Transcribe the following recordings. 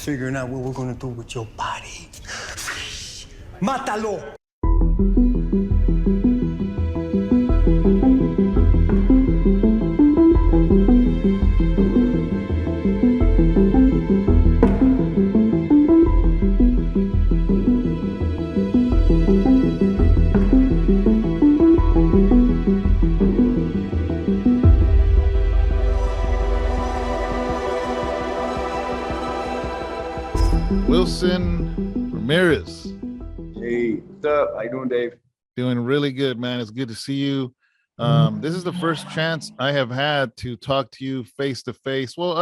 figuring out what we're gonna do with your body. Mátalo! Wilson Ramirez. Hey, what's up? How you doing, Dave? Doing really good, man. It's good to see you. This is the first chance I have had to talk to you face to face. Well,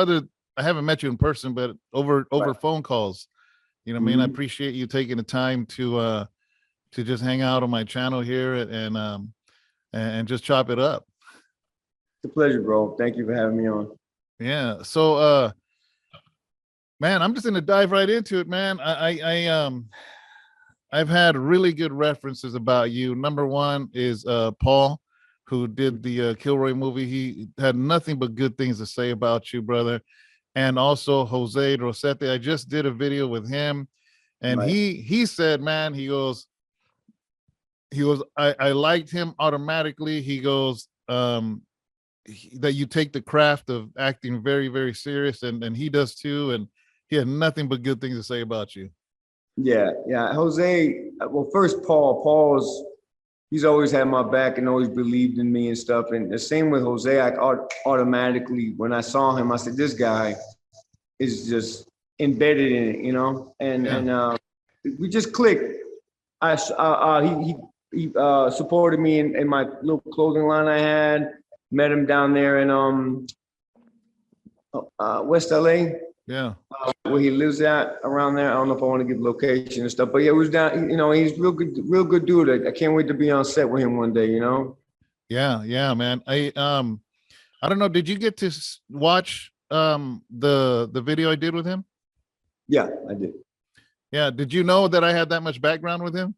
I haven't met you in person, but over phone calls. You know, man, I appreciate you taking the time to just hang out on my channel here and just chop it up. It's a pleasure, bro. Thank you for having me on. Yeah. So man, I'm just gonna dive right into it, man. I've had really good references about you. Number one is Paul, who did the Kilroy movie. He had nothing but good things to say about you, brother. And also Jose Rosete. I just did a video with him, and Right. he said, man, he goes, I liked him automatically. He goes, that you take the craft of acting very, very serious, and he does too. And he had nothing but good things to say about you. Yeah. Jose, well, first, he's always had my back and always believed in me and stuff. And the same with Jose, I automatically, when I saw him, I said, this guy is just embedded in it, you know? And we just clicked. He supported me in my little clothing line I had, met him down there in West LA. Yeah. Where he lives at around there. I don't know if I want to give location and stuff, but yeah, it was down, you know, he's real good dude. I can't wait to be on set with him one day, you know? Yeah, man. I don't know. Did you get to watch the video I did with him? Yeah, I did. Yeah. Did you know that I had that much background with him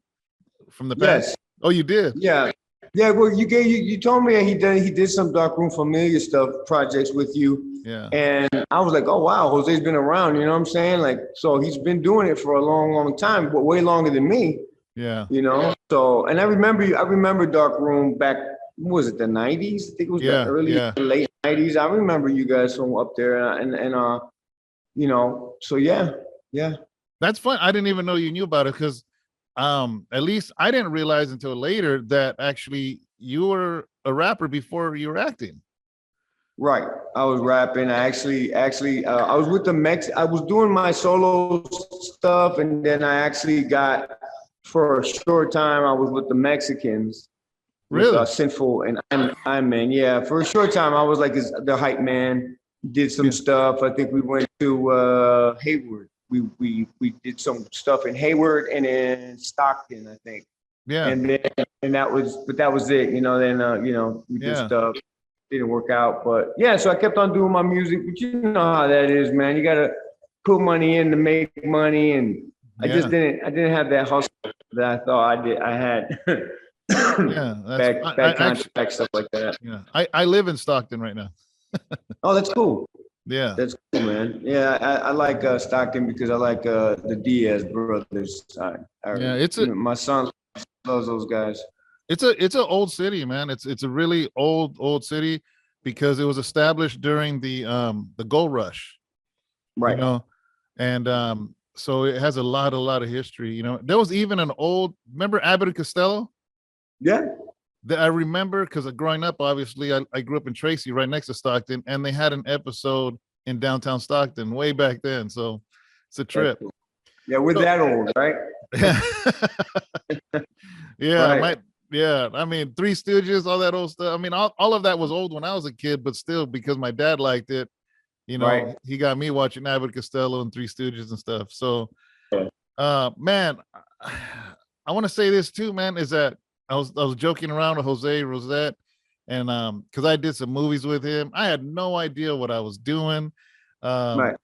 from the past? Yes. Oh, you did? Yeah. Well, you told me he did some Darkroom Familiar stuff projects with you. Yeah. And I was like, oh wow, Jose's been around, you know what I'm saying? Like, so he's been doing it for a long time, but way longer than me. Yeah. You know? So, and I remember Darkroom back, what was it, the 90s? I think it was the late 90s. I remember you guys from up there and you know, so yeah. That's fun. I didn't even know you knew about it, because at least I didn't realize until later that actually you were a rapper before you were acting. Right. I was rapping. I actually, I was with I was doing my solo stuff, and then I actually got, for a short time, I was with the Mexicans. Really? With, Sinful and I'm Man. Yeah, for a short time, I was like the hype man. Did some stuff. I think we went to Hayward. We did some stuff in Hayward and in Stockton, I think. Yeah. And that was it. You know. Then you know, we did stuff. Didn't work out, but yeah, so I kept on doing my music, but you know how that is, man. You gotta put money in to make money, and I didn't have that hustle that I thought I had. Yeah, back stuff like that. Yeah, I live in Stockton right now. Oh, that's cool. Yeah, that's cool, man. Yeah, I like Stockton because I like the Diaz brothers. My son loves those guys. It's an old city, man. It's a really old city, because it was established during the gold rush, right? You know, and so it has a lot of history. You know, there was even an remember Abbott and Costello? Yeah, that I remember, because growing up, obviously, I grew up in Tracy, right next to Stockton, and they had an episode in downtown Stockton way back then. So it's a trip. Cool. Yeah, we're that old, right? Yeah, right. Yeah, I mean, Three Stooges, all that old stuff. I mean, all of that was old when I was a kid, but still, because my dad liked it, you know, He got me watching Abbott Costello and Three Stooges and stuff. So, man, I want to say this too, man, is that I was joking around with Jose Rosette, and because I did some movies with him, I had no idea what I was doing. It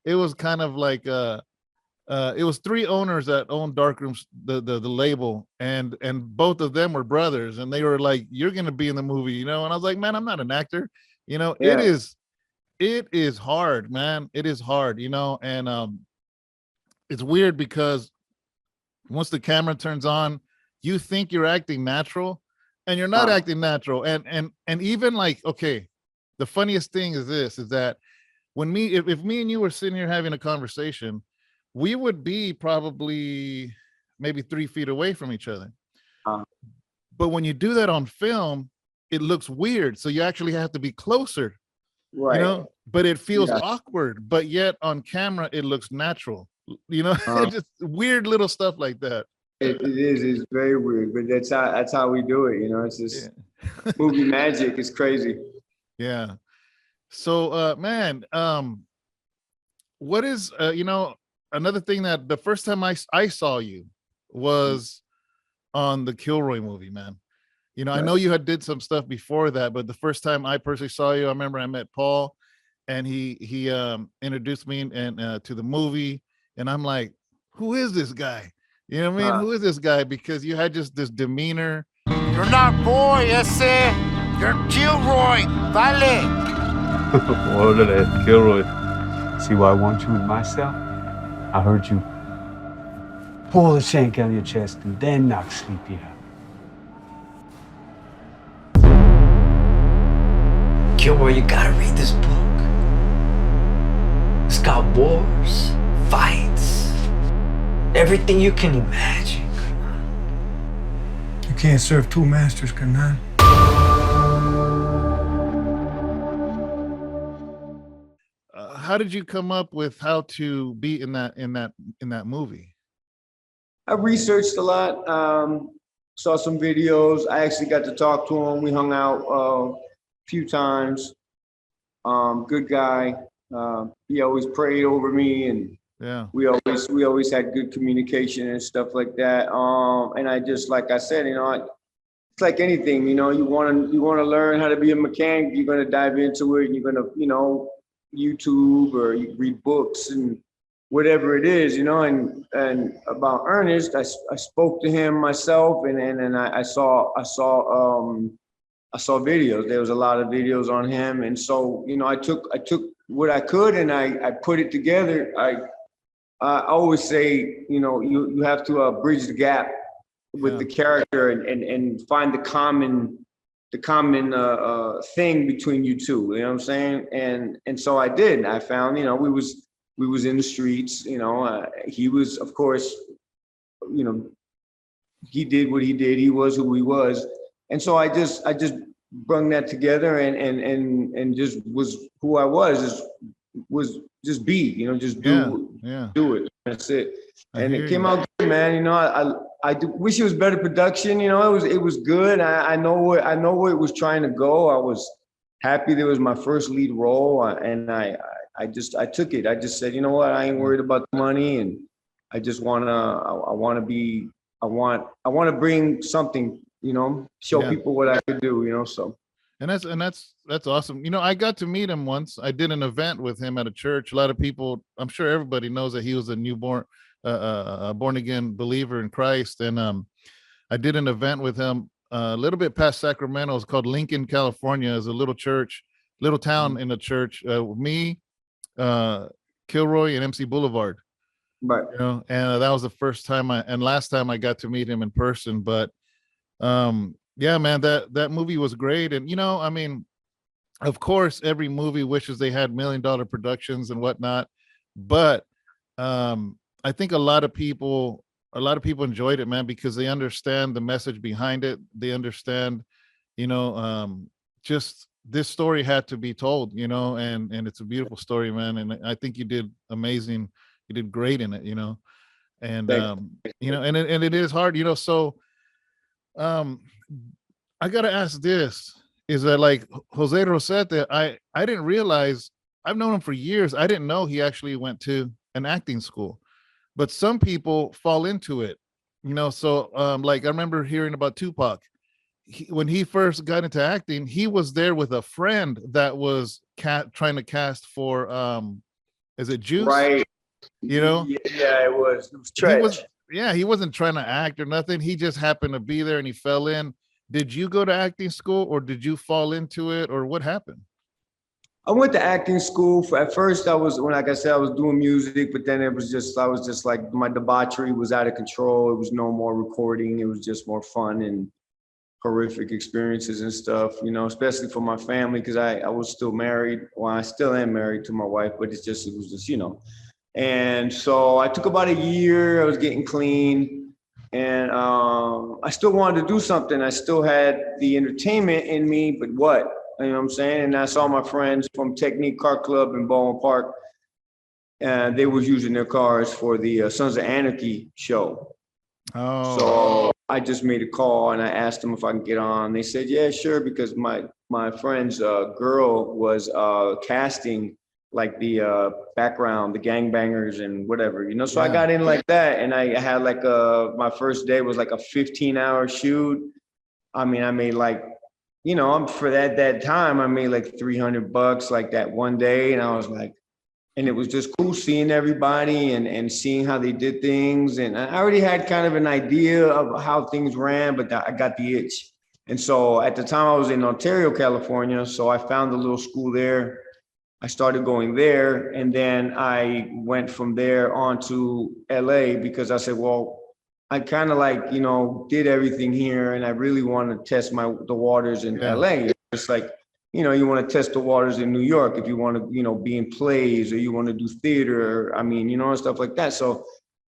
was kind of like it was three owners that owned Darkrooms, the label, and both of them were brothers, and they were like, "You're gonna be in the movie," you know. And I was like, "Man, I'm not an actor," you know. It is hard, man. It is hard, and it's weird because once the camera turns on, you think you're acting natural, and you're not acting natural. And even like, okay, the funniest thing is this: is that when if me and you were sitting here having a conversation, we would be probably maybe 3 feet away from each other. But when you do that on film, it looks weird. So you actually have to be closer. Right. But it feels awkward, but yet on camera it looks natural, just weird little stuff like that. It is, it's very weird, but that's how we do it, it's just movie magic. It's crazy. Yeah. So man, what is another thing that the first time I saw you was on the Kilroy movie, man. I know you had did some stuff before that, but the first time I personally saw you, I remember I met Paul, and he introduced me and to the movie, and I'm like, who is this guy? You know what I mean? Who is this guy? Because you had just this demeanor. You're not boy, ese. You're Kilroy. Vale. Orderly, Kilroy. See why I want you in my cell? I heard you pull the shank out of your chest and then knock sleepy out. Kilroy, you gotta read this book. It's got wars, fights, everything you can imagine. You can't serve two masters, Kanan. How did you come up with how to be in that movie? I researched a lot, saw some videos. I actually got to talk to him. We hung out a few times. Good guy. He always prayed over me, and we always had good communication and stuff like that. And I just, like I said, it's like anything, you want to learn how to be a mechanic. You're going to dive into it. You're going to, YouTube, or you read books and whatever it is, and about Ernest, I spoke to him myself, and I saw videos. There was a lot of videos on him, and so I took what I could, and I put it together. I always say, you have to bridge the gap with the character and find the common thing between you two. You know what I'm saying? And so I did. I found, we was in the streets. He was, of course, he did what he did. He was who he was. And so I just brung that together and just was who I was just be, just do it. That's it. And it came out good, man. I wish it was better production. It was good. I know where it was trying to go. I was happy there was my first lead role, and I took it. I just said, you know what, I ain't worried about the money, and I just want to bring something, show people what I could do, so. And that's awesome. I got to meet him once. I did an event with him at a church. A lot of people, I'm sure everybody knows that he was a newborn, born again believer in Christ. And I did an event with him a little bit past Sacramento. It's called Lincoln, California. It's a little church, little town in a church. Me, Kilroy, and MC Boulevard. Right. And that was the first time and last time I got to meet him in person. But yeah, man, that movie was great. And of course, every movie wishes they had $1 million productions and whatnot, but I think a lot of people enjoyed it, man, because they understand the message behind it. They understand, just this story had to be told, and it's a beautiful story, man. And I think you did amazing. You did great in it, and and it is hard, so I gotta ask this, is that like Jose Rosete, I didn't realize, I've known him for years. I didn't know he actually went to an acting school, but some people fall into it, so like I remember hearing about Tupac. When he first got into acting, he was there with a friend that was trying to cast for is it Juice? Right. Yeah, it was Stretch. He wasn't trying to act or nothing. He just happened to be there and he fell in. Did you go to acting school, or did you fall into it, or what happened? I went to acting school. At first, like I said, I was doing music, but then I was just like, my debauchery was out of control. It was no more recording. It was just more fun and horrific experiences and stuff, you know, especially for my family, because I was still married. Well, I still am married to my wife, but it was just, you know. And so I took about a year. I was getting clean, and I still wanted to do something. I still had the entertainment in me, but what? You know what I'm saying? And I saw my friends from Technique Car Club in Baldwin Park, and they was using their cars for the Sons of Anarchy show. Oh. So I just made a call and I asked them if I can get on. They said, yeah, sure, because my friend's girl was casting like the background, the gangbangers and whatever, you know. So I got in like that, and I had like my first day was like a 15-hour shoot. I mean, I made like, you know, for that time, I made like $300 like that one day. And I was like, and it was just cool seeing everybody and seeing how they did things. And I already had kind of an idea of how things ran, but I got the itch. And so at the time I was in Ontario, California. So I found a little school there. I started going there. And then I went from there on to LA, because I said, well, I kind of like, you know, did everything here, and I really want to test the waters in LA. It's like, you know, you want to test the waters in New York if you want to, you know, be in plays, or you want to do theater. I mean, you know, and stuff like that. So,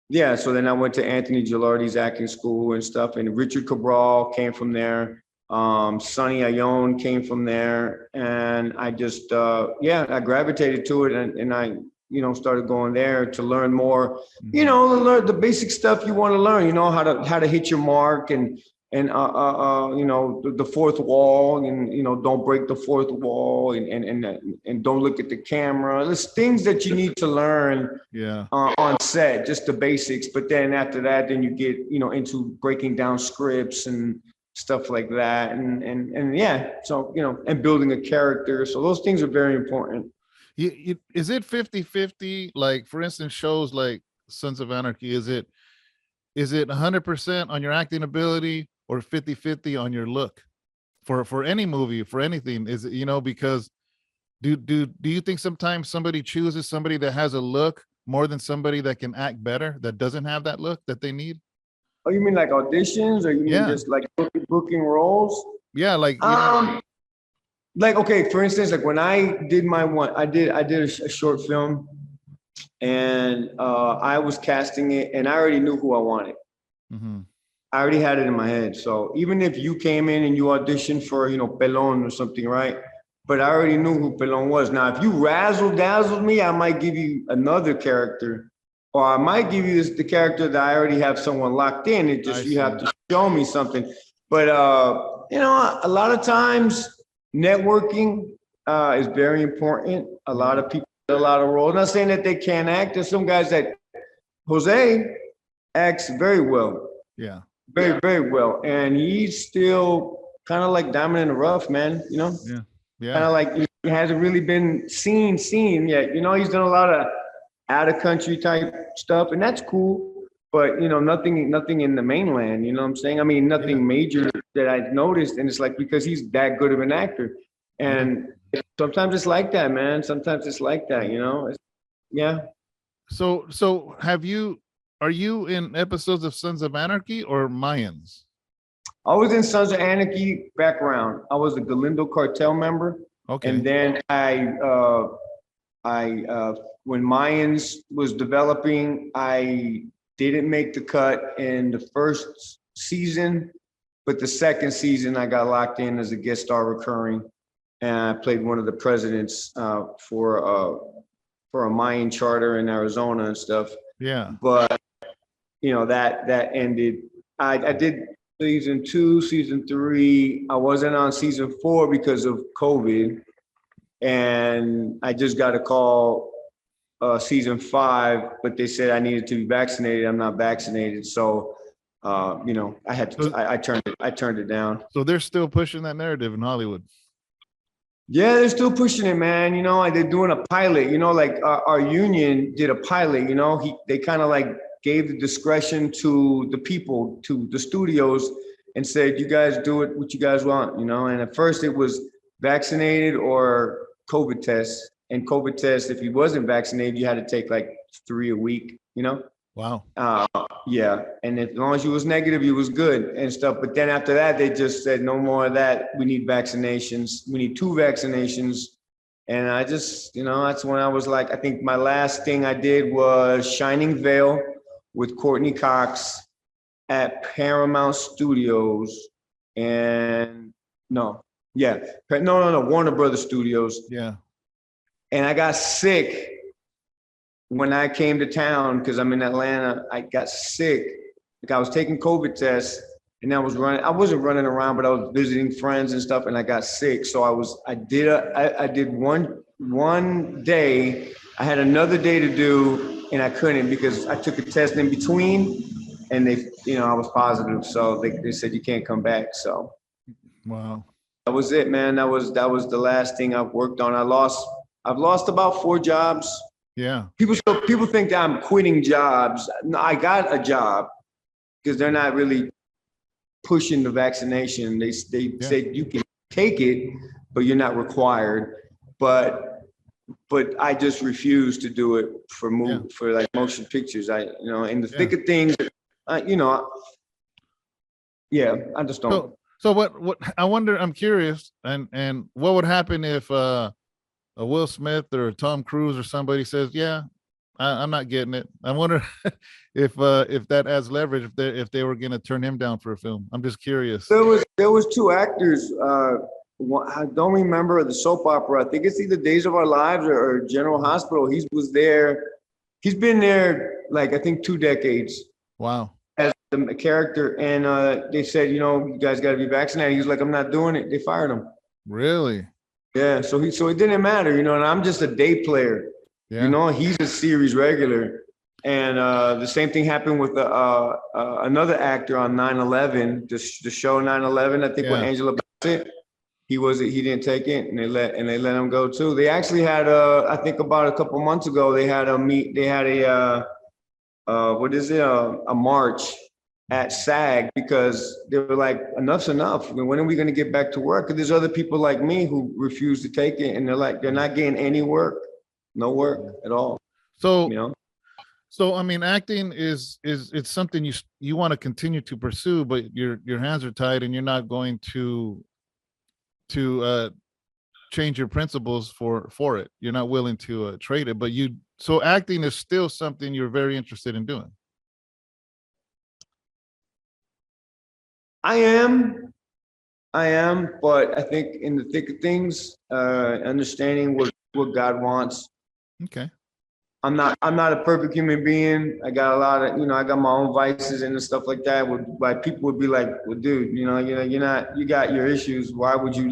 yeah. So then I went to Anthony Gilardi's acting school and stuff, and Richard Cabral came from there. Sonny Ione came from there, and I just, I gravitated to it, and I, you know, started going there to learn more, you know, learn the basic stuff you want to learn, you know, how to hit your mark, and you know, the fourth wall, and, you know, don't break the fourth wall, and don't look at the camera. There's things that you need to learn on set, just the basics. But then after that, then you get, you know, into breaking down scripts and stuff like that. And yeah, so, you know, and building a character. So those things are very important. Is it 50-50? Like, for instance, shows like Sons of Anarchy, is it 100% on your acting ability, or 50-50 on your look for any movie, for anything? Is it, you know, because do you think sometimes somebody chooses somebody that has a look more than somebody that can act better, that doesn't have that look that they need? Oh, you mean like auditions, or you mean just like booking roles? Yeah, like, you know, like, okay, for instance, like when I did my one, I did a short film, and I was casting it, and I already knew who I wanted. I already had it in my head. So even if you came in and you auditioned for, you know, Pelon or something, right? But I already knew who Pelon was. Now, if you razzle-dazzled me, I might give you another character, or I might give you the character that I already have someone locked in. It just, you have to show me something. But, you know, a lot of times networking is very important. A lot of people play a lot of roles. I'm not saying that they can't act. There's some guys that, Jose acts very well. Yeah. Very, very well. And he's still kind of like diamond in the rough, man, you know? Yeah. Yeah. Kind of like he hasn't really been seen yet. You know, he's done a lot of out of country type stuff, and that's cool. But, you know, nothing in the mainland, you know what I'm saying? I mean, nothing major that I've noticed. And it's like, because he's that good of an actor. And sometimes it's like that, man. Sometimes it's like that, you know? So are you in episodes of Sons of Anarchy or Mayans? I was in Sons of Anarchy background. I was a Galindo cartel member. Okay. And then when Mayans was developing, I didn't make the cut in the first season, but the second season I got locked in as a guest star recurring, and I played one of the presidents for a Mayan charter in Arizona and stuff. Yeah. But you know, that ended. I did season 2, season 3. I wasn't on season 4 because of COVID, and I just got a call season 5, but they said I needed to be vaccinated. I'm not vaccinated, so you know, I had to. I turned it down. So they're still pushing that narrative in Hollywood. Yeah, they're still pushing it, man. You know, they're doing a pilot. You know, like our union did a pilot. You know, they kind of like gave the discretion to the people, to the studios, and said, you guys do it what you guys want, you know? And at first it was vaccinated or COVID tests, and COVID tests, if he wasn't vaccinated, you had to take like 3 a week, you know? Wow. Yeah, and as long as you was negative, you was good and stuff. But then after that, they just said no more of that. We need vaccinations. We need 2 vaccinations. And I just, you know, that's when I was like, I think my last thing I did was Shining Vale with Courtney Cox at Paramount Studios. And Warner Brothers Studios. Yeah. And I got sick when I came to town, because I'm in Atlanta. I got sick. Like I was taking COVID tests, and I wasn't running around, but I was visiting friends and stuff, and I got sick. So I did one day. I had another day to do, and I couldn't because I took a test in between, and they, you know, I was positive. So they said you can't come back. So wow. That was it, man. That was the last thing I've worked on. I've lost about 4 jobs. Yeah. People think that I'm quitting jobs. No, I got a job because they're not really pushing the vaccination. They say you can take it, but you're not required. But I just refuse to do it for like motion pictures. In the thick of things, I just don't. So what I wonder, I'm curious, and what would happen if a Will Smith or Tom Cruise or somebody says, yeah, I'm not getting it. I wonder if that adds leverage, if they were going to turn him down for a film. I'm just curious. There was 2 actors. I don't remember the soap opera. I think it's either Days of Our Lives or General Hospital. He was there. He's been there like I think 2 decades. Wow. As the character, and they said, you guys got to be vaccinated. He was like, I'm not doing it. They fired him. Really? Yeah, so it didn't matter, and I'm just a day player. Yeah. He's a series regular. And the same thing happened with another actor on 9/11, the show 9/11, I think with Angela Bassett. He didn't take it, and they let him go too. They actually had I think about a couple months ago, they had a march at SAG because they were like, enough's enough. I mean, when are we going to get back to work? Because there's other people like me who refuse to take it, and they're not getting any work, no work at all. So, so I mean, acting it's something you want to continue to pursue, but your hands are tied, and you're not going to change your principles for it. You're not willing to trade it, so acting is still something you're very interested in doing. I am, but I think in the thick of things, understanding what God wants. Okay. I'm not a perfect human being. I got a lot of, I got my own vices and stuff like that. Like people would be like, well, dude, you got your issues. Why would you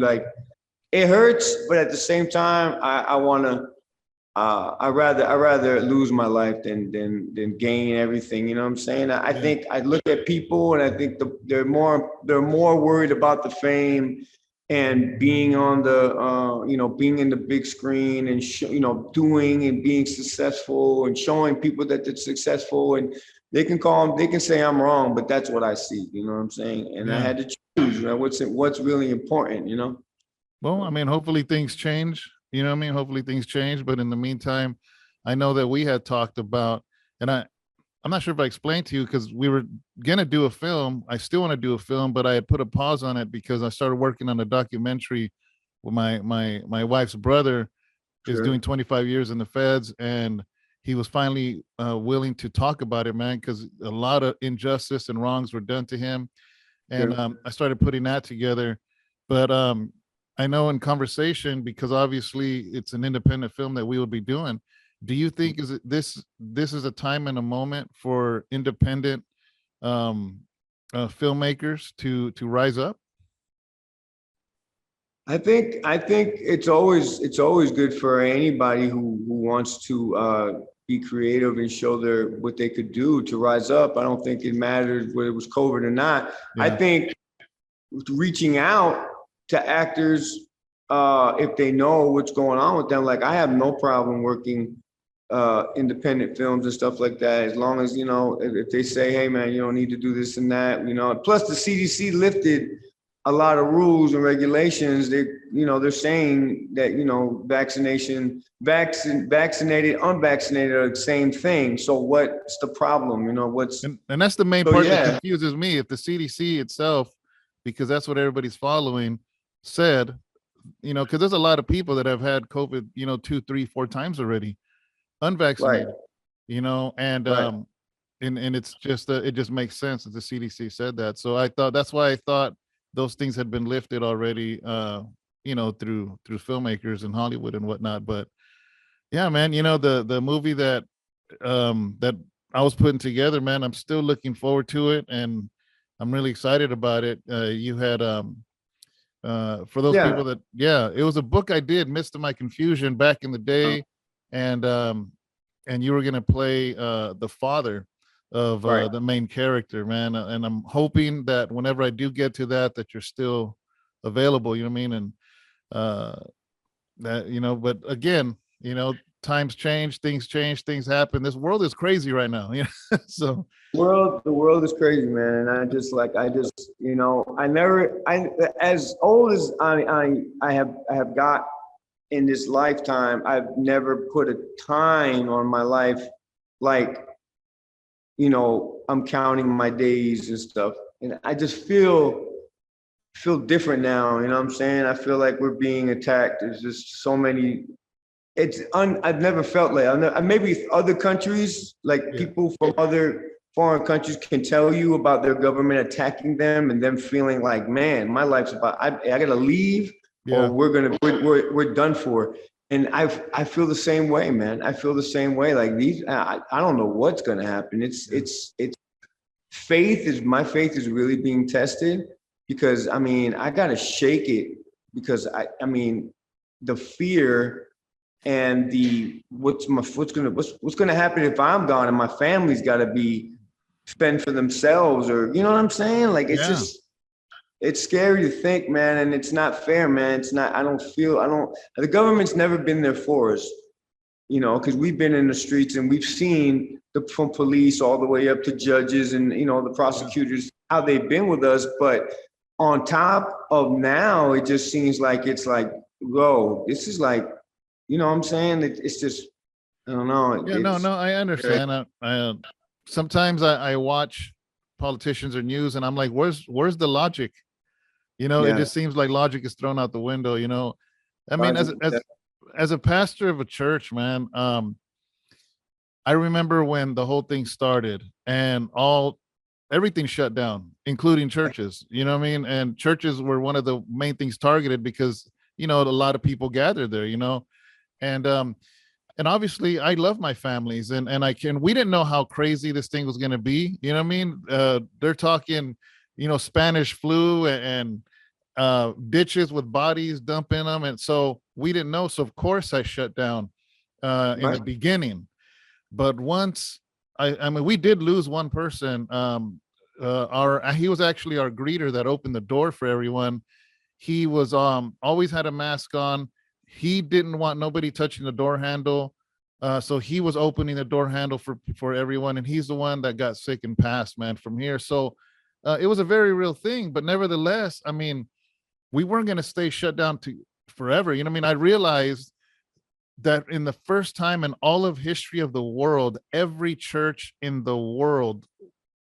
it hurts, but at the same time, I want to, I rather lose my life than gain everything. You know what I'm saying? I think I look at people and I think they're more worried about the fame and being on the, being in the big screen and, doing and being successful and showing people that they're successful, and they can say I'm wrong, but that's what I see. You know what I'm saying? And I had to choose, what's really important, Well, I mean, hopefully things change. You know what I mean? Hopefully things change. But in the meantime, I know that we had talked about, and I'm not sure if I explained to you, because we were going to do a film. I still want to do a film, but I had put a pause on it because I started working on a documentary with my wife's brother is doing 25 years in the feds. And he was finally willing to talk about it, man, because a lot of injustice and wrongs were done to him. And I started putting that together. But I know in conversation, because obviously it's an independent film that we will be doing. Do you think this is a time and a moment for independent filmmakers to rise up? I think it's always good for anybody who wants to be creative and show what they could do to rise up. I don't think it matters whether it was COVID or not. Yeah. I think reaching out to actors, if they know what's going on with them, like I have no problem working independent films and stuff like that, as long as, if they say, hey man, you don't need to do this and that, plus the CDC lifted a lot of rules and regulations. They're saying that, vaccinated, unvaccinated are the same thing. So what's the problem? And that's the main part that confuses me. If the CDC itself, because that's what everybody's following, said, because there's a lot of people that have had COVID, 2, 3, 4 times already, unvaccinated, and it's just it just makes sense that the CDC said that. So that's why I thought those things had been lifted already, through filmmakers in Hollywood and whatnot. But yeah, man, the movie that I was putting together, man, I'm still looking forward to it, and I'm really excited about it. You had for those people that, it was a book I did, Midst of My Confusion, back in the day, and you were gonna play the father of the main character, man, and I'm hoping that whenever I do get to that you're still available, you know what I mean, and that, but again, times change, things happen. This world is crazy right now, so the world is crazy, man. And as old as I have got in this lifetime, I've never put a time on my life like, I'm counting my days and stuff. And I just feel different now. You know what I'm saying? I feel like we're being attacked. There's just so many. I've never felt like, maybe other countries, like people from other foreign countries can tell you about their government attacking them and them feeling like, man, my life's about, I gotta leave, or we're done for. And I feel the same way, man. I feel the same way. Like I don't know what's gonna happen. It's my faith is really being tested, because I gotta shake it, because the fear and what's gonna happen if I'm gone and my family's gotta be fend for themselves, or you know what I'm saying? Like it's scary to think, man, and it's not fair, man. It's not. The government's never been there for us, because we've been in the streets and we've seen from police all the way up to judges and the prosecutors, how they've been with us. But on top of now, it just seems like it's like, whoa, this is like, you know what I'm saying? It's just, I don't know. No, I understand. I sometimes I watch politicians or news and I'm like, where's the logic? It just seems like logic is thrown out the window. I mean, as a pastor of a church, man, I remember when the whole thing started and everything shut down, including churches, you know what I mean? And churches were one of the main things targeted because, a lot of people gathered there, and obviously I love my families and we didn't know how crazy this thing was going to be. You know what I mean? They're talking, Spanish flu and ditches with bodies dumping them. And so we didn't know. So of course I shut down in the beginning, but once we did lose one person. He was actually our greeter that opened the door for everyone. He was always had a mask on. He didn't want nobody touching the door handle. So he was opening the door handle for everyone. And he's the one that got sick and passed, man, from here. So it was a very real thing. But nevertheless, we weren't going to stay shut down forever. You know what I mean? I realized that in the first time in all of history of the world, every church in the world,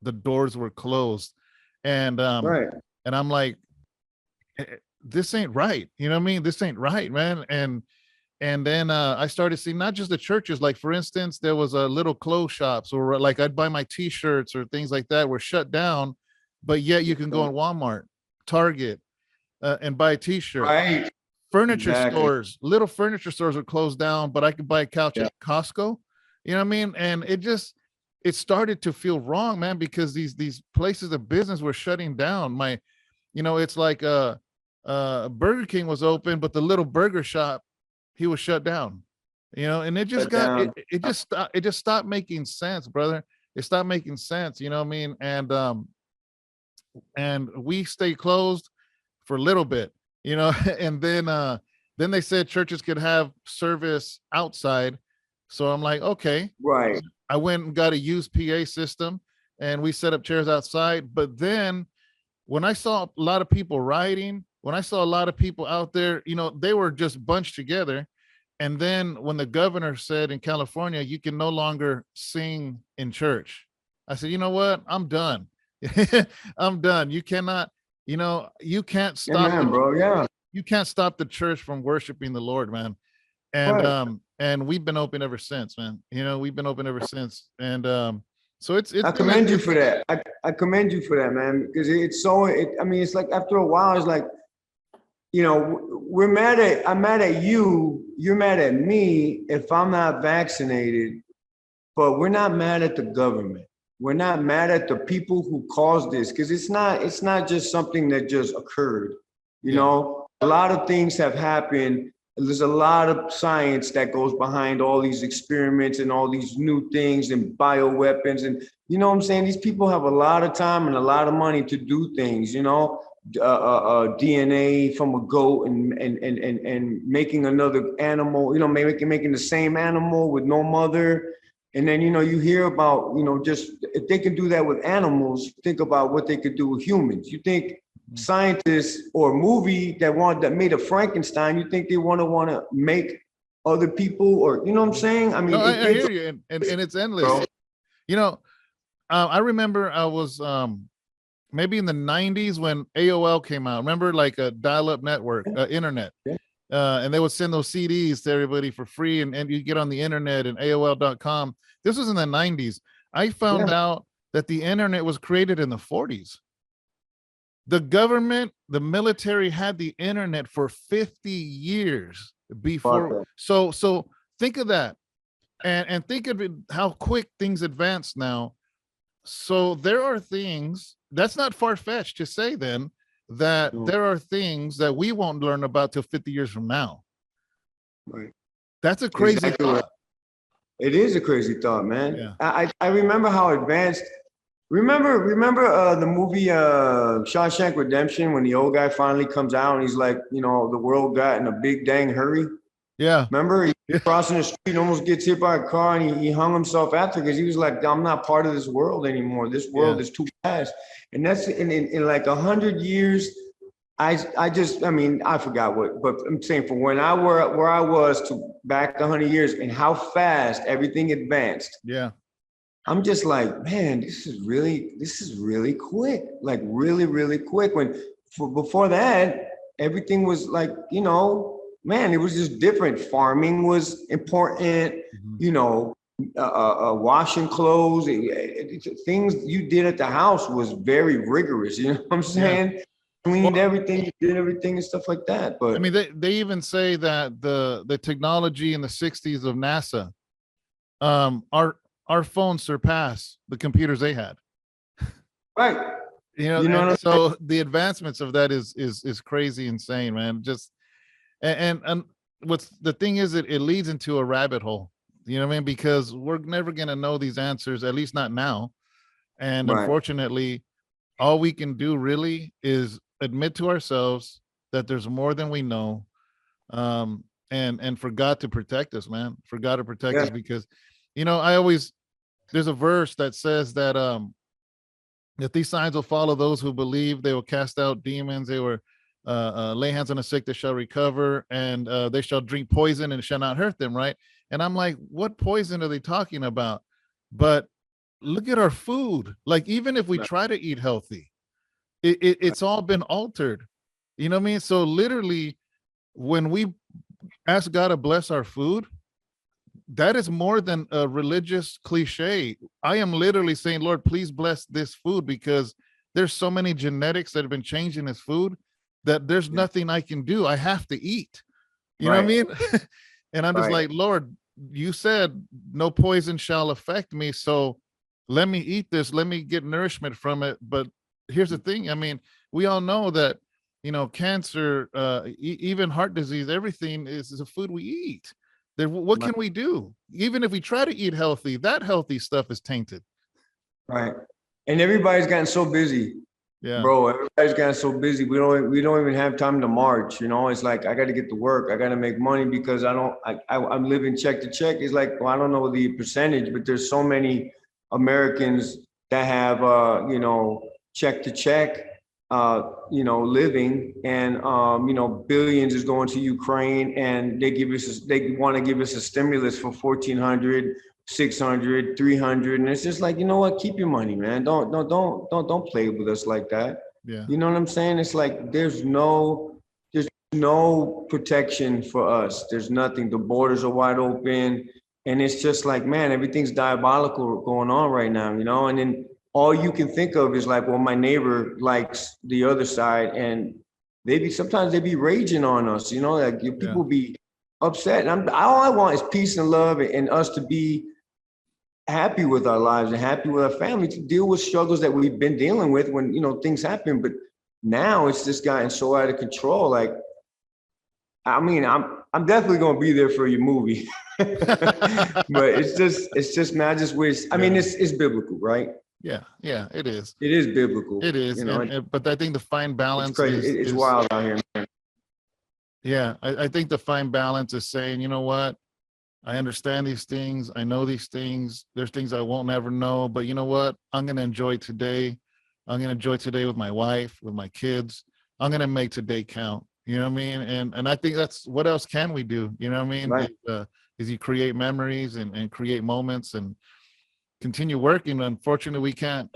the doors were closed. And and I'm like, this ain't right. You know what I mean? This ain't right, man. And then I started seeing not just the churches, like for instance, there was a little clothes shops, or like I'd buy my t-shirts or things like that were shut down, but yet you can go in Walmart, Target, and buy a t-shirt. Right. Furniture stores, little furniture stores were closed down, but I could buy a couch at Costco. You know what I mean? And it started to feel wrong, man, because these places of business were shutting down. It's like Burger King was open, but the little burger shop, he was shut down. And it just it just stopped making sense, brother. It stopped making sense, you know what I mean? And we stayed closed for a little bit, and then they said churches could have service outside. So I'm like, okay. Right. I went and got a used PA system and we set up chairs outside. But then when I saw a lot of people rioting, when I saw a lot of people out there, they were just bunched together. And then when the governor said in California, you can no longer sing in church, I said, you know what? I'm done. I'm done. You cannot, you can't stop. Amen, bro. Yeah. You can't stop the church from worshiping the Lord, man. And Right. And we've been open ever since, man. We've been open ever since. And so it's I commend you for that. I commend you for that, man, because I mean, it's like after a while, it's like, I'm mad at you, you're mad at me if I'm not vaccinated, but we're not mad at the government. We're not mad at the people who caused this, because it's not just something that just occurred. A lot of things have happened. There's a lot of science that goes behind all these experiments and all these new things and bioweapons. And you know what I'm saying? These people have a lot of time and a lot of money to do things, DNA from a goat and making another animal, making the same animal with no mother. And then, you hear about, just if they can do that with animals, think about what they could do with humans. You think scientists or a movie that made a Frankenstein, you think they want to make other people, or you know what I'm saying? I mean, no, I hear you, and it's endless. Bro. I remember I was maybe in the 90s when AOL came out. Remember, like a dial-up network, internet. Yeah. And they would send those CDs to everybody for free, and you get on the internet and AOL.com. This was in the 90s. I found out that the internet was created in the 40s. The government, the military had the internet for 50 years before. So think of that, and think of it, how quick things advance now. So there are things that's not far-fetched to say then that there are things that we won't learn about till 50 years from now. Right. That's a crazy thought. It is a crazy thought, man. Yeah. I remember how advanced. Remember the movie Shawshank Redemption, when the old guy finally comes out and he's like, the world got in a big dang hurry. Yeah. Remember, he's crossing the street and almost gets hit by a car, and he hung himself after, because he was like, I'm not part of this world anymore. This world is too fast. And that's in like 100 years. I forgot what, but I'm saying from where I was to back 100 years and how fast everything advanced. Yeah. I'm just like, man, this is really quick, like really, really quick. Before that, everything was like, man, it was just different. Farming was important, washing clothes, things you did at the house was very rigorous. You know what I'm saying? Yeah. Cleaned everything, you did everything and stuff like that. But I mean, they even say that the technology in the 60s of NASA, our phones surpass the computers they had. Right. So the advancements of that is crazy, insane, man. Just and what's the thing is, it leads into a rabbit hole. You know what I mean? Because we're never gonna know these answers, at least not now. And unfortunately, all we can do really is admit to ourselves that there's more than we know, and for God to protect us, man. For God to protect us, because there's a verse that says that that these signs will follow those who believe. They will cast out demons. They will lay hands on the sick, they shall recover, and they shall drink poison and it shall not hurt them, right? And I'm like, what poison are they talking about? But look at our food. Like, even if we try to eat healthy, it's all been altered. You know what I mean? So literally, when we ask God to bless our food, that is more than a religious cliche. I am literally saying, Lord, please bless this food, because there's so many genetics that have been changed in this food that there's nothing I can do. I have to eat. You know what I mean? And I'm just like, Lord, you said no poison shall affect me. So let me eat this. Let me get nourishment from it. But here's the thing. I mean, we all know that, cancer, even heart disease, everything is the food we eat. What can we do? Even if we try to eat healthy, that healthy stuff is tainted. Right. And everybody's gotten so busy. Yeah, bro, everybody's gotten so busy. We don't even have time to march. It's like, I got to get to work. I got to make money, because I'm living check to check. It's like, well, I don't know the percentage, but there's so many Americans that have, check to check. living, and billions is going to Ukraine, and they want to give us a stimulus for 1,400, 600, 300, and it's just like, you know what? Keep your money, man. Don't play with us like that. Yeah. You know what I'm saying? It's like there's no protection for us. There's nothing. The borders are wide open, and it's just like, man, everything's diabolical going on right now, and then all you can think of is like, well, my neighbor likes the other side, and sometimes they be raging on us, like people be upset. And all I want is peace and love, and us to be happy with our lives and happy with our family, to deal with struggles that we've been dealing with when, things happen. But now it's just gotten so out of control. Like, I mean, I'm definitely gonna be there for your movie, but it's just, man, I just wish. I mean, it's biblical, right? Yeah, it is. It is biblical. It is, but I think the fine balance it's crazy. It's wild out here, man. Yeah, I think the fine balance is saying, you know what? I understand these things. I know these things. There's things I won't ever know, but you know what? I'm gonna enjoy today. I'm gonna enjoy today with my wife, with my kids. I'm gonna make today count. You know what I mean? And I think that's, what else can we do? You know what I mean? Right. Is you create memories and create moments and continue working. Unfortunately, we can't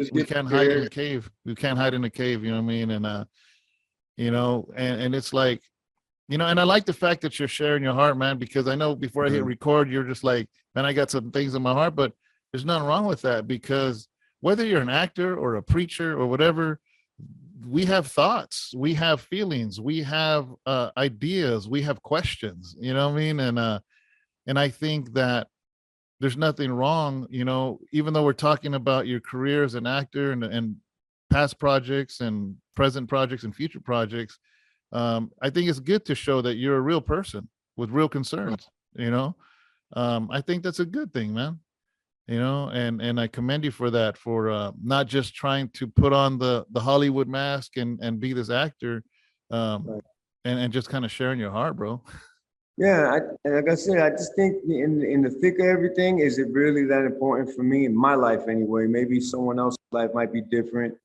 hide in the cave. We can't hide in the cave. You know what I mean? And and it's like, and I like the fact that you're sharing your heart, man, because I know before I hit record, you're just like, man, I got some things in my heart, but there's nothing wrong with that, because whether you're an actor or a preacher or whatever, we have thoughts, we have feelings, we have ideas, we have questions, you know what I mean? And I think that there's nothing wrong, even though we're talking about your career as an actor and past projects and present projects and future projects. I think it's good to show that you're a real person with real concerns, I think that's a good thing, man. And I commend you for that, for not just trying to put on the Hollywood mask and be this actor, and just kind of sharing your heart, bro. Yeah, like I said, I just think in the thick of everything, is it really that important for me in my life anyway? Maybe someone else's life might be different.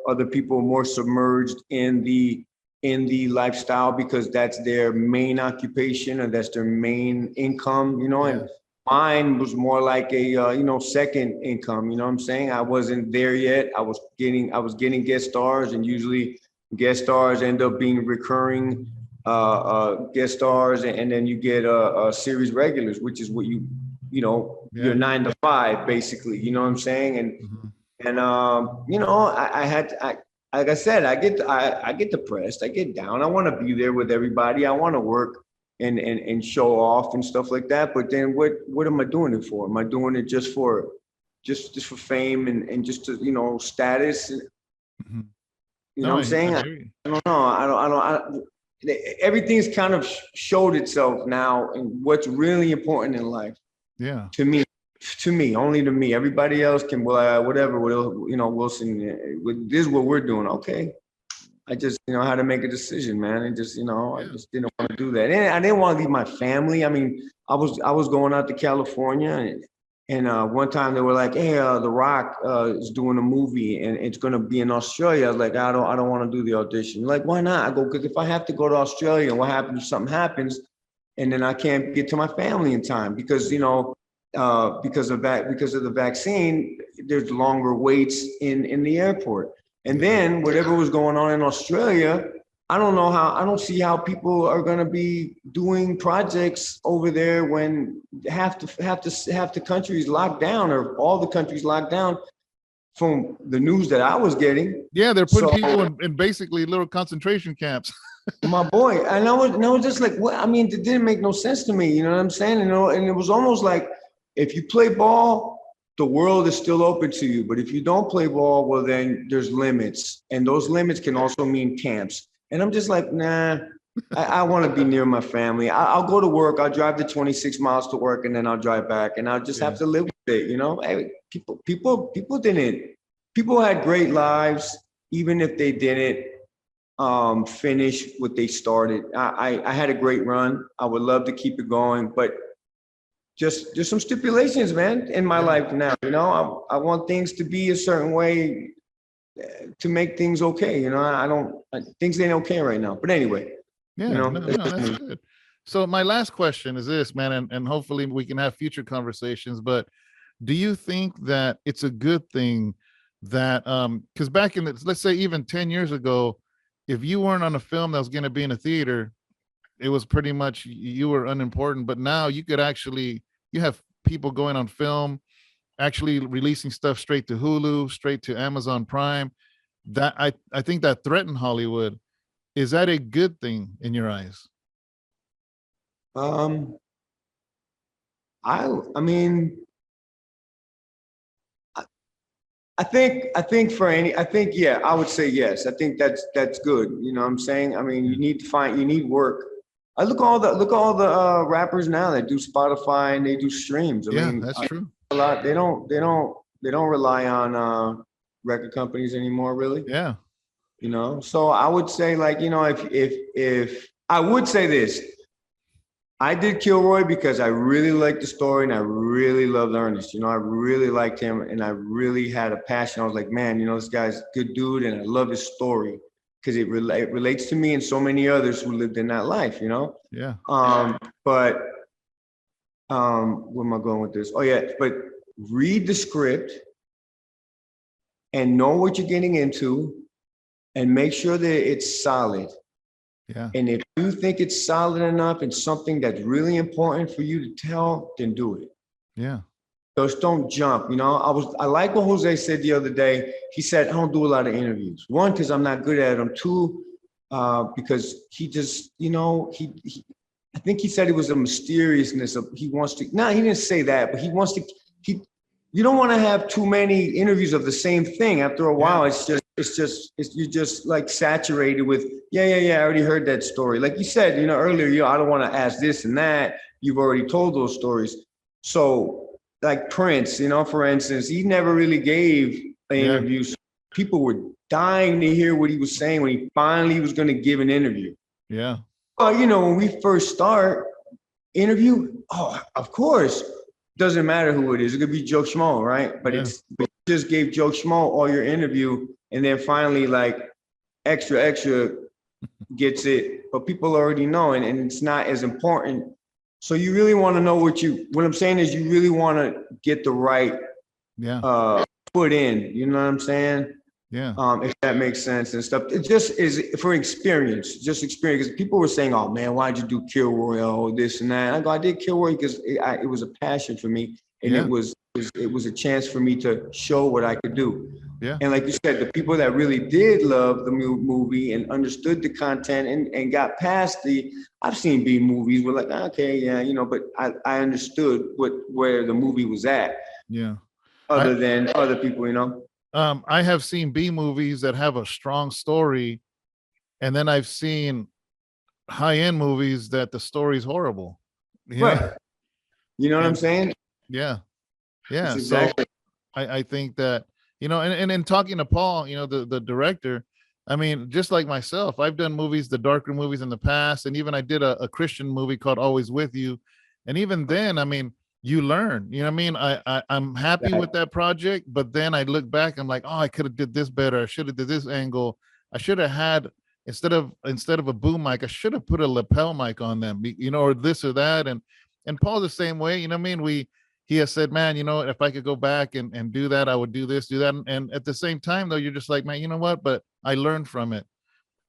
Other people are more submerged in the lifestyle because that's their main occupation or that's their main income, and mine was more like a second income. You know what I'm saying? I wasn't there yet. I was getting guest stars, and usually guest stars end up being recurring guest stars, and then you get series regulars, which is what you're 9 to 5 basically. You know what I'm saying? And like I said, I get depressed, I get down. I want to be there with everybody. I want to work and show off and stuff like that. But then what am I doing it for? Am I doing it just for fame and just to, status? You know what I'm saying? I don't know. I don't. Everything's kind of showed itself now, and what's really important in life. Yeah. To me, only to me. Everybody else can, whatever, Wilson, this is what we're doing. Okay. I just, had to make a decision, man. And just, I just didn't want to do that. And I didn't want to leave my family. I mean, I was going out to California, and one time they were like, hey, The Rock is doing a movie and it's going to be in Australia. I was like, I don't want to do the audition. They're like, why not? I go, because if I have to go to Australia, and what happens if something happens and then I can't get to my family in time because, because of the vaccine, there's longer waits in the airport. And then whatever was going on in Australia, I don't see how people are going to be doing projects over there when half the country's locked down, or all the country's locked down, from the news that I was getting. Yeah, they're putting people in basically little concentration camps. My boy, and I was just like, what? I mean, it didn't make no sense to me. You know what I'm saying? And it was almost like, if you play ball, the world is still open to you. But if you don't play ball, well, then there's limits. And those limits can also mean camps. And I'm just like, nah, I want to be near my family. I'll go to work. I'll drive the 26 miles to work, and then I'll drive back, and I'll just have to live with it. Hey, people had great lives, even if they didn't finish what they started. I had a great run. I would love to keep it going, but there's some stipulations, man, in my life now. I want things to be a certain way to make things okay. You know, things ain't okay right now. But anyway, Yeah, you know, no, that's good. So my last question is this, man, and hopefully we can have future conversations, but do you think that it's a good thing that because back in let's say even 10 years ago, if you weren't on a film that was going to be in a theater, it was pretty much you were unimportant. But now you could actually, you have people going on film, actually releasing stuff straight to Hulu, straight to Amazon Prime. That I think that threatened Hollywood. Is that a good thing in your eyes? I mean, I think for any, I think, yeah, I would say yes. I think that's good. You know what I'm saying? I mean, you need work. I look at all the rappers now that do Spotify and they do streams. I mean, That's true. A lot. They don't rely on record companies anymore, really. Yeah. You know, so I would say, like, you know, if I would say this, I did Kilroy because I really liked the story and I really loved Ernest. You know, I really liked him and I really had a passion. I was like, man, you know, this guy's a good dude and I love his story because it relates to me and so many others who lived in that life, you know? Yeah. But where am I going with this? Oh yeah, but read the script and know what you're getting into and make sure that it's solid. Yeah. And if you think it's solid enough and something that's really important for you to tell, then do it. Yeah. Just don't jump. You know, I like what Jose said the other day. He said, I don't do a lot of interviews. One, because I'm not good at them. Two, because he just, you know, I think he said it was a mysteriousness of he wants to, no, he didn't say that, but he wants to, you don't want to have too many interviews of the same thing. After a while, you're just like saturated with, yeah, I already heard that story. Like you said, you know, earlier, you know, I don't want to ask this and that. You've already told those stories. So like Prince, you know, for instance, he never really gave an interview. So people were dying to hear what he was saying when he finally was going to give an interview. Yeah. Well, you know, when we first start interview, oh, of course, doesn't matter who it is. It could be Joe Schmo, right? But but you just gave Joe Schmo all your interview, and then finally, like, extra gets it. But people already know, and it's not as important. So you really want to know what I'm saying is you really want to get the right foot in. You know what I'm saying? Yeah. If that makes sense and stuff. It just is for experience, just experience. Because people were saying, oh man, why'd you do Kilroy, oh, this and that? I go, I did Kilroy because it was a passion for me. And it was a chance for me to show what I could do. Yeah. And like you said, the people that really did love the movie and understood the content and got past I've seen B movies were like, okay, yeah, you know, but I understood where the movie was at. Yeah. Other than other people, you know. I have seen B movies that have a strong story, and then I've seen high-end movies that the story's horrible. Right. You know what I'm saying? Yeah. Yeah. Exactly. So I think that, you know, and in talking to Paul, you know, the director, I mean, just like myself, I've done movies, the darker movies in the past, and even I did a Christian movie called Always With You. And even then, I mean, you learn, you know what I mean? I'm happy with that project, but then I look back, I'm like, oh, I could have did this better. I should have did this angle. I should have had, instead of a boom mic, I should have put a lapel mic on them, you know, or this or that. And Paul's the same way, you know what I mean? He has said, man, you know, if I could go back and do that, I would do this, do that. And at the same time, though, you're just like, man, you know what? But I learned from it,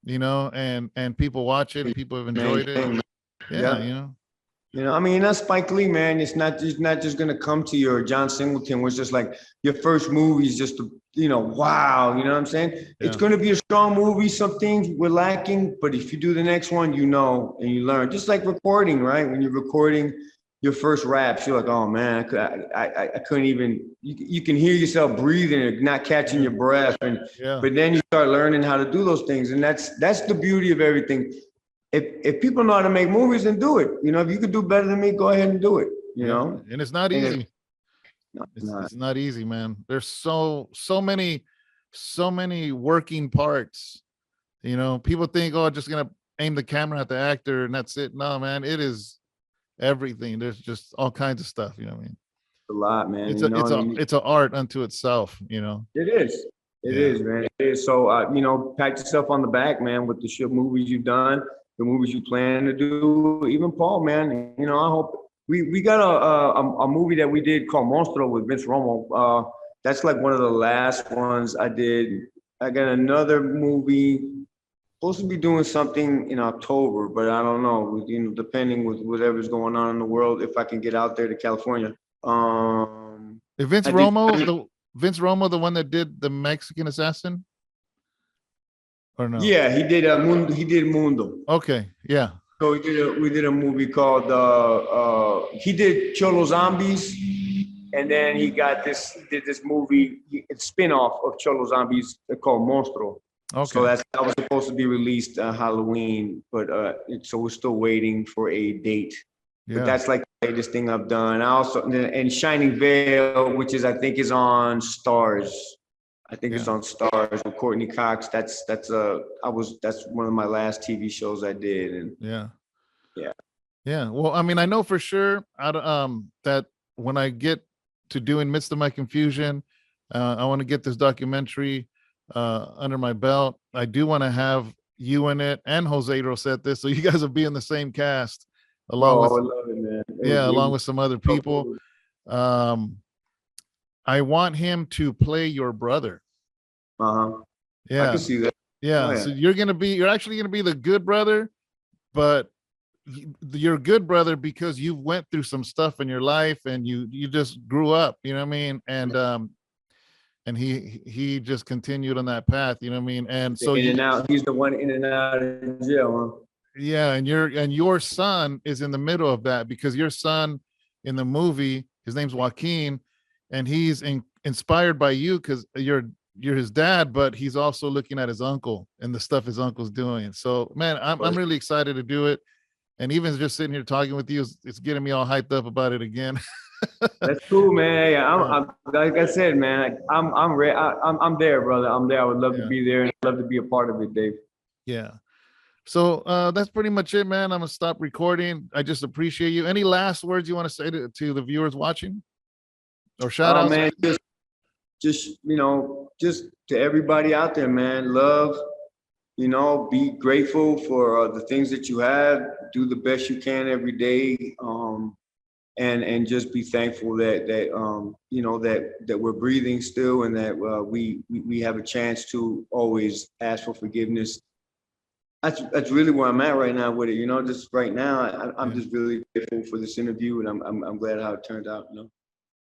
you know, and people watch it, and people have enjoyed it. Yeah, you know. You know, I mean, that's Spike Lee, man. It's not just gonna come to your John Singleton, where it's just like your first movie is just, you know, wow. You know what I'm saying? Yeah. It's gonna be a strong movie. Some things we're lacking, but if you do the next one, you know, and you learn. Just like recording, right? When you're recording your first raps, you're like, oh man, I couldn't even. You can hear yourself breathing and not catching your breath, but then you start learning how to do those things, and that's the beauty of everything. If people know how to make movies, then do it. You know, if you could do better than me, go ahead and do it. You know, and it's not easy. It's not easy, man. There's so many working parts. You know, people think, oh, just gonna aim the camera at the actor and that's it. No, man, it is everything. There's just all kinds of stuff. You know what I mean? A lot, man. It's an art unto itself. You know. It is. It is, man. It is. So, you know, pat yourself on the back, man, with the shit movies you've done, the movies you plan to do. Even Paul, man. You know, I hope we got a movie that we did called Monstro with Vince Romo. That's like one of the last ones I did. I got another movie. Supposed to be doing something in October, but I don't know. You know, depending with whatever's going on in the world, if I can get out there to California. If Vince Romo, the one that did the Mexican Assassin, or no? Yeah, he did Mundo. He did Mundo. Okay, yeah. So we did a movie called he did Cholo Zombies, and then he did this movie, it's spin-off of Cholo Zombies called Monstro. Okay. So that was supposed to be released Halloween, but so we're still waiting for a date. Yeah. But that's like the latest thing I've done. I also, and Shining Veil, which I think is on Stars. I think it's on Stars with Courtney Cox. That's one of my last TV shows I did. And yeah. Well, I mean, I know for sure that when I get to doing Midst of My Confusion, I want to get this documentary under my belt. I do want to have you in it and Jose Rosette, so you guys will be in the same cast along with, I love it, man. along with some other people. I want him to play your brother. Yeah, I can see that. Yeah. So you're actually gonna be the good brother, but you're a good brother because you went through some stuff in your life and you just grew up, you know what I mean? And he just continued on that path, you know what I mean? And so in and out, he's the one in and out of jail, huh? Yeah, and your son is in the middle of that, because your son in the movie, his name's Joaquin, and he's inspired by you because you're his dad, but he's also looking at his uncle and the stuff his uncle's doing. So man, I'm really excited to do it. And even just sitting here talking with you, it's getting me all hyped up about it again. That's cool, man. Hey, I'm like I said, man. I'm there, brother. I'm there. I would love to be there, and I'd love to be a part of it, Dave. Yeah. So that's pretty much it, man. I'm gonna stop recording. I just appreciate you. Any last words you want to say to the viewers watching, or shout out? Man, just to everybody out there, man. Love. Be grateful for the things that you have. Do the best you can every day, and just be thankful that we're breathing still, and that we have a chance to always ask for forgiveness. That's really where I'm at right now with it. Just right now, I'm just really grateful for this interview, and I'm glad how it turned out.